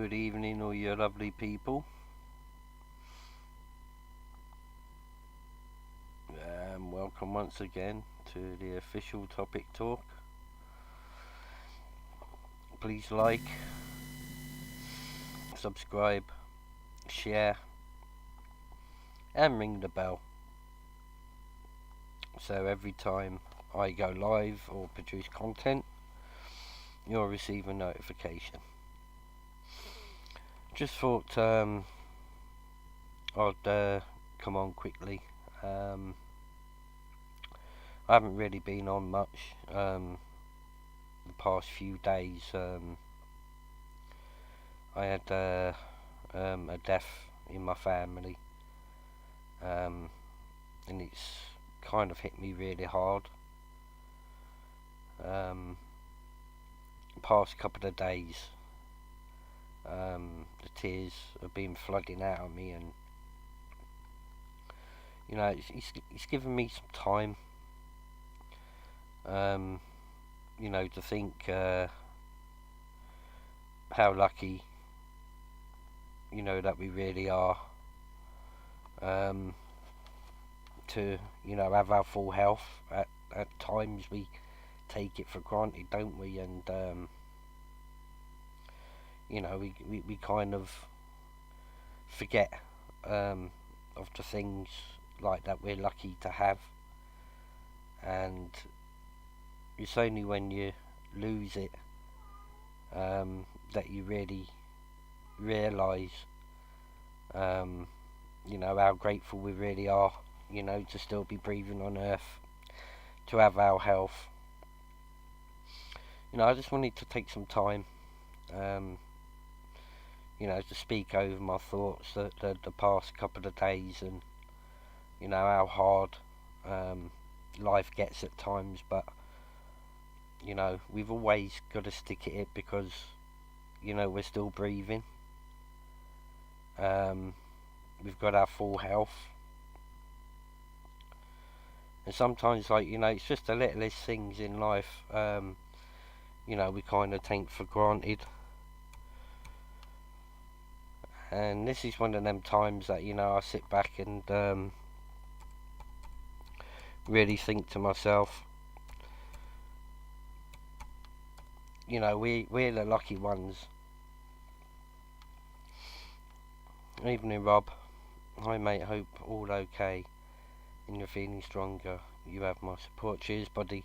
Good evening, all you lovely people. Welcome once again to the official topic talk. Please like, subscribe, share, and ring the bell. So every time I go live or produce content, you'll receive a notification. Just thought I'd come on quickly. I haven't really been on much the past few days. I had a death in my family, and it's kind of hit me really hard. Past couple of days, the tears have been flooding out of me, and it's given me some time, to think how lucky, that we really are to, have our full health. At times we take it for granted, don't we? And we kind of forget of the things like that we're lucky to have, and it's only when you lose it that you really realise how grateful we really are, to still be breathing on earth, to have our health. I just wanted to take some time to speak over my thoughts the past couple of days, and how hard life gets at times, but we've always got to stick at it because we're still breathing. We've got our full health, and sometimes, it's just the littlest things in life we kind of take for granted. And this is one of them times that I sit back and really think to myself, we're the lucky ones. Evening, Rob. Hi, mate. Hope all okay and you're feeling stronger. You have my support. Cheers, buddy.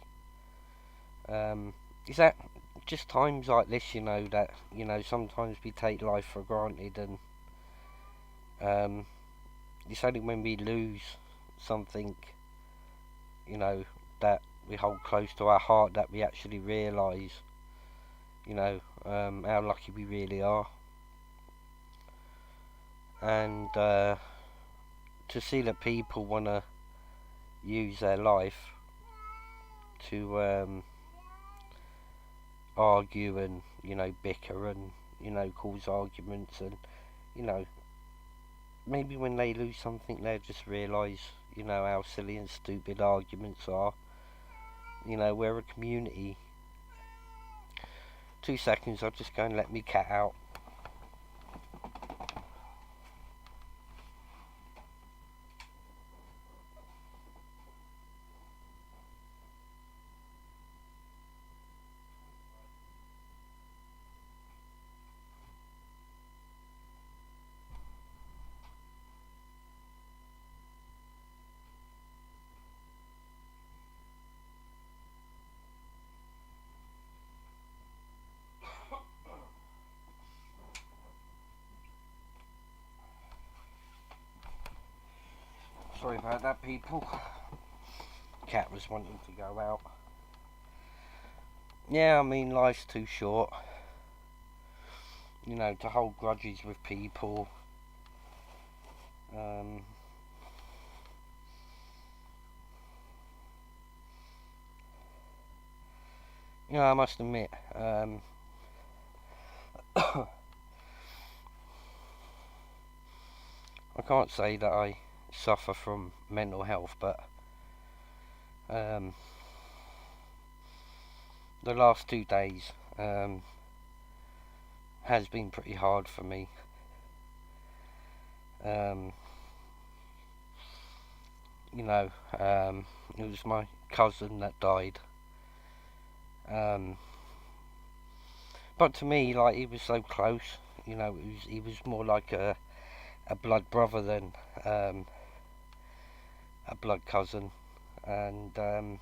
Is that just times like this, that sometimes we take life for granted, and it's only when we lose something, that we hold close to our heart, that we actually realise, how lucky we really are. And to see that people want to use their life to argue and bicker and cause arguments, and maybe when they lose something they just realise how silly and stupid arguments are. We're a community. 2 seconds, I'll just go and let me cat out. Sorry about that, people. Cat was wanting to go out. Yeah, I mean, life's too short, to hold grudges with people. I must admit, I can't say that I suffer from mental health, but the last 2 days, has been pretty hard for me. Um, you know, it was my cousin that died. Um, but to me, like, he was so close. You know, he was more like a blood brother than um, a blood cousin. And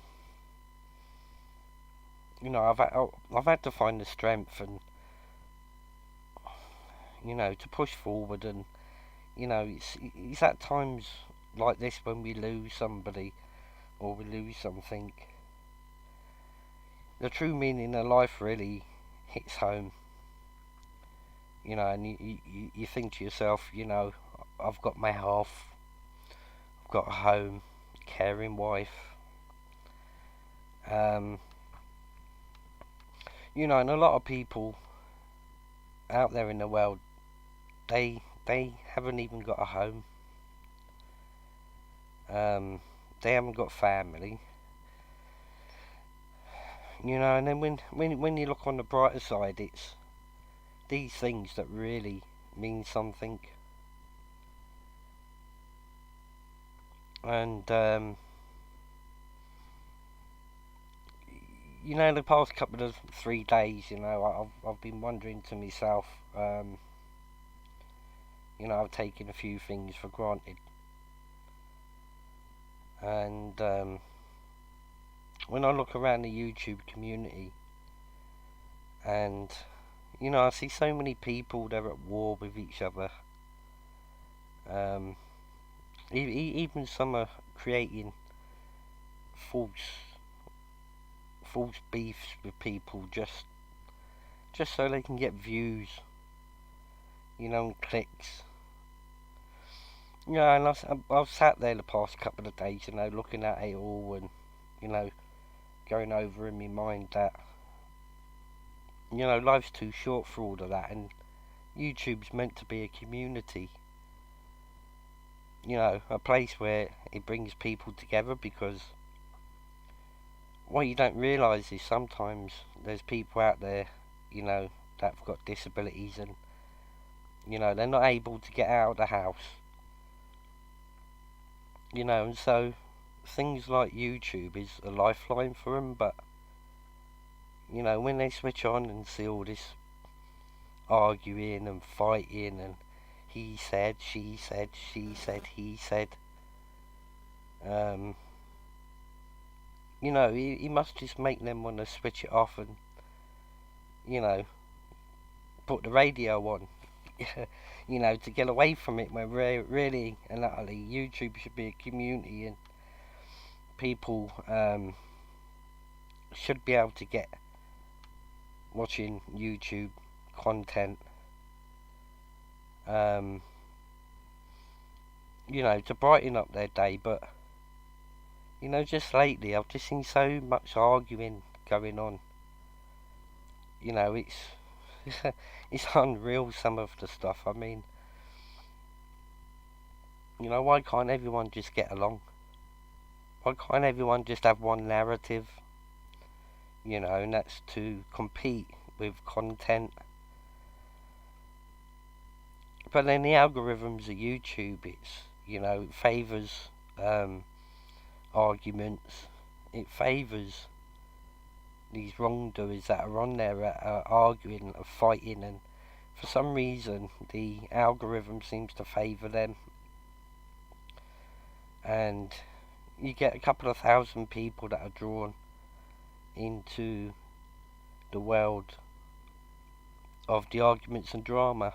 you know, I've had to find the strength and, you know, to push forward. And you know, it's at times like this when we lose somebody or we lose something, the true meaning of life really hits home. You know, and you think to yourself, you know, I've got my health, I've got a home, caring wife. Um, you know, and a lot of people out there in the world, they haven't even got a home. Um, they haven't got family. You know, and then when you look on the brighter side, it's these things that really mean something. And you know, the past couple of 3 days, you know, I've been wondering to myself, you know, I've taken a few things for granted. And when I look around the YouTube community, and you know, I see so many people, they're at war with each other. Um, even some are creating false false beefs with people just so they can get views, you know, and clicks. Yeah, and I've sat there the past couple of days, you know, looking at it all and, you know, going over in my mind that, you know, life's too short for all of that, and YouTube's meant to be a community, you know, a place where it brings people together. Because what you don't realise is sometimes there's people out there, you know, that've got disabilities, and, you know, they're not able to get out of the house, you know, and so things like YouTube is a lifeline for them. But you know, when they switch on and see all this arguing and fighting and he said, she said, she said, he said, um, you know, he must just make them want to switch it off and, you know, put the radio on, you know, to get away from it. When really and utterly, YouTube should be a community, and people should be able to get watching YouTube content, um, you know, to brighten up their day. But you know, just lately I've just seen so much arguing going on. You know, it's it's unreal, some of the stuff. I mean, you know, why can't everyone just get along? Why can't everyone just have one narrative? You know, and that's to compete with content. But then the algorithms of YouTube, it's, you know, it favours arguments. It favours these wrongdoers that are on there, arguing and fighting, and for some reason the algorithm seems to favour them, and you get a couple of thousand people that are drawn into the world of the arguments and drama,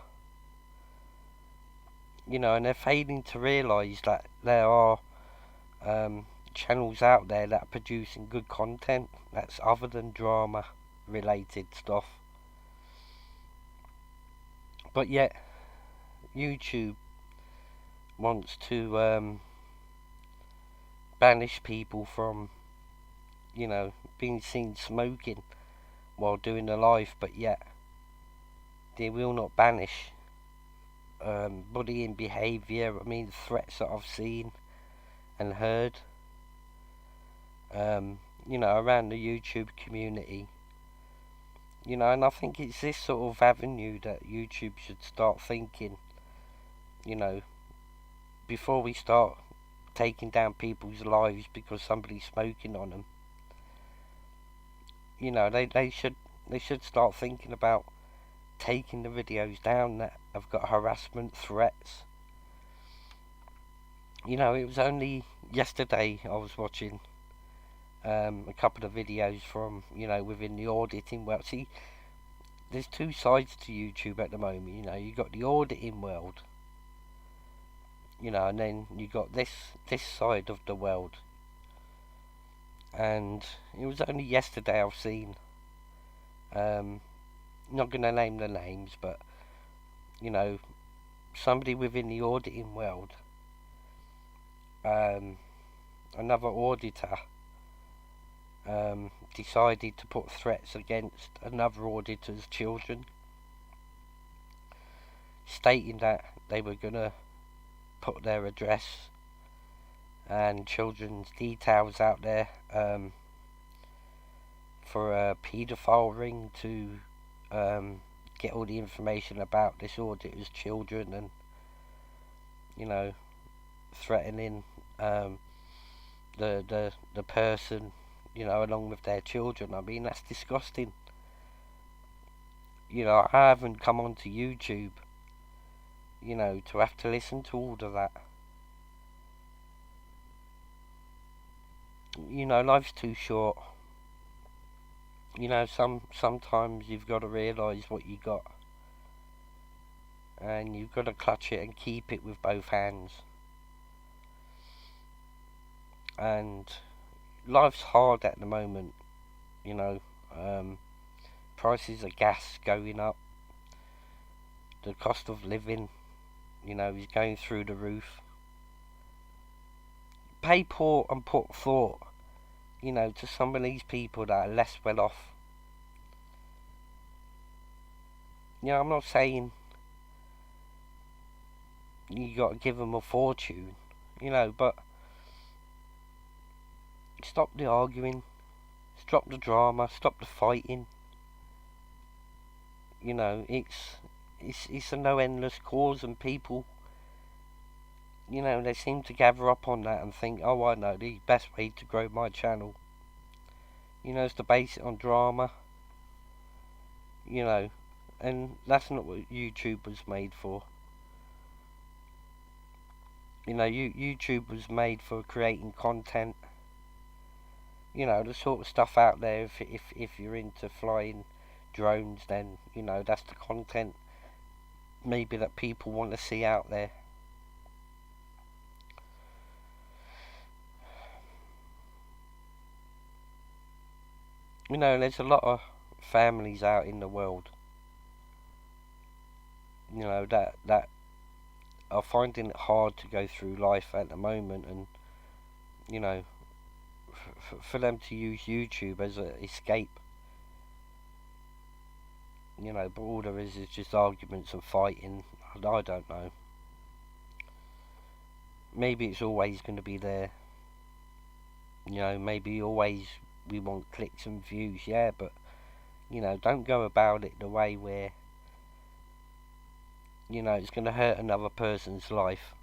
you know, and they're failing to realise that there are channels out there that are producing good content that's other than drama related stuff. But yet YouTube wants to banish people from, you know, being seen smoking while doing a live, but yet they will not banish bullying behaviour. I mean, threats that I've seen and heard, you know, around the YouTube community, And I think it's this sort of avenue that YouTube should start thinking, you know, before we start taking down people's lives because somebody's smoking on them. They should start thinking about taking the videos down that have got harassment threats. It was only yesterday I was watching a couple of videos from, within the auditing world. See, there's two sides to YouTube at the moment. You got the auditing world, and then you got this side of the world. And it was only yesterday I've seen, not gonna name the names, but somebody within the auditing world, another auditor, decided to put threats against another auditor's children, stating that they were gonna put their address and children's details out there, for a paedophile ring to get all the information about this auditor's children, and threatening the person, along with their children. I mean, that's disgusting. I haven't come onto YouTube, to have to listen to all of that. Life's too short. Sometimes you've got to realise what you got, and you've got to clutch it and keep it with both hands. And life's hard at the moment, prices of gas going up, the cost of living, is going through the roof. Pay port and put thought, to some of these people that are less well off. I'm not saying you got to give them a fortune, but stop the arguing, stop the drama, stop the fighting. It's a no endless cause, and people, they seem to gather up on that and think, oh, I know the best way to grow my channel, is to base it on drama, and that's not what YouTube was made for. YouTube was made for creating content, the sort of stuff out there. If you're into flying drones, then that's the content maybe that people want to see out there. There's a lot of families out in the world, that are finding it hard to go through life at the moment, and for them to use YouTube as an escape. But all there is just arguments and fighting. I don't know. Maybe it's always going to be there. Maybe always we want clicks and views, yeah, but don't go about it the way where it's going to hurt another person's life.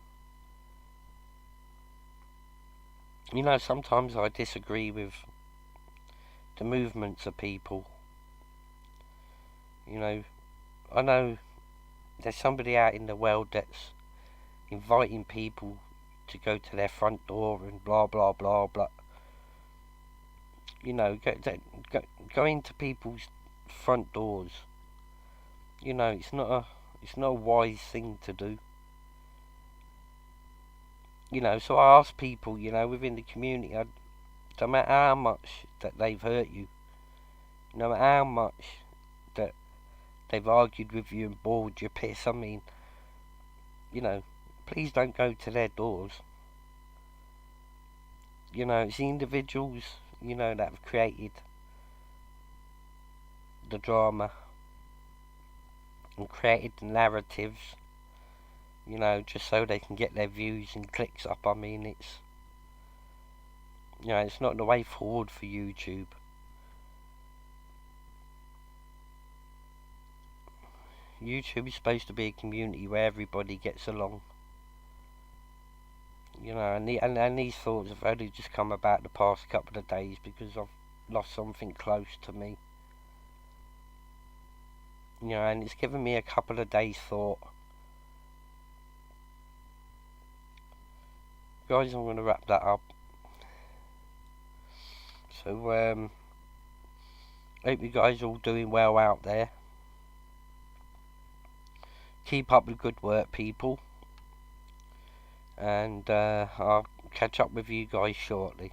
Sometimes I disagree with the movements of people. I know there's somebody out in the world that's inviting people to go to their front door and blah blah blah blah. Go into people's front doors. It's not a wise thing to do. So I ask people, within the community, no matter how much that they've hurt you, no matter how much that they've argued with you and bored your piss, I mean, please don't go to their doors. It's the individuals, that have created the drama and created the narratives, just so they can get their views and clicks up. I mean, it's not the way forward for YouTube. YouTube is supposed to be a community where everybody gets along. You know, and these thoughts have only just come about the past couple of days because I've lost something close to me. You know, and it's given me a couple of days thought. Guys, I'm going to wrap that up. So, hope you guys are all doing well out there. Keep up the good work, people. And I'll catch up with you guys shortly.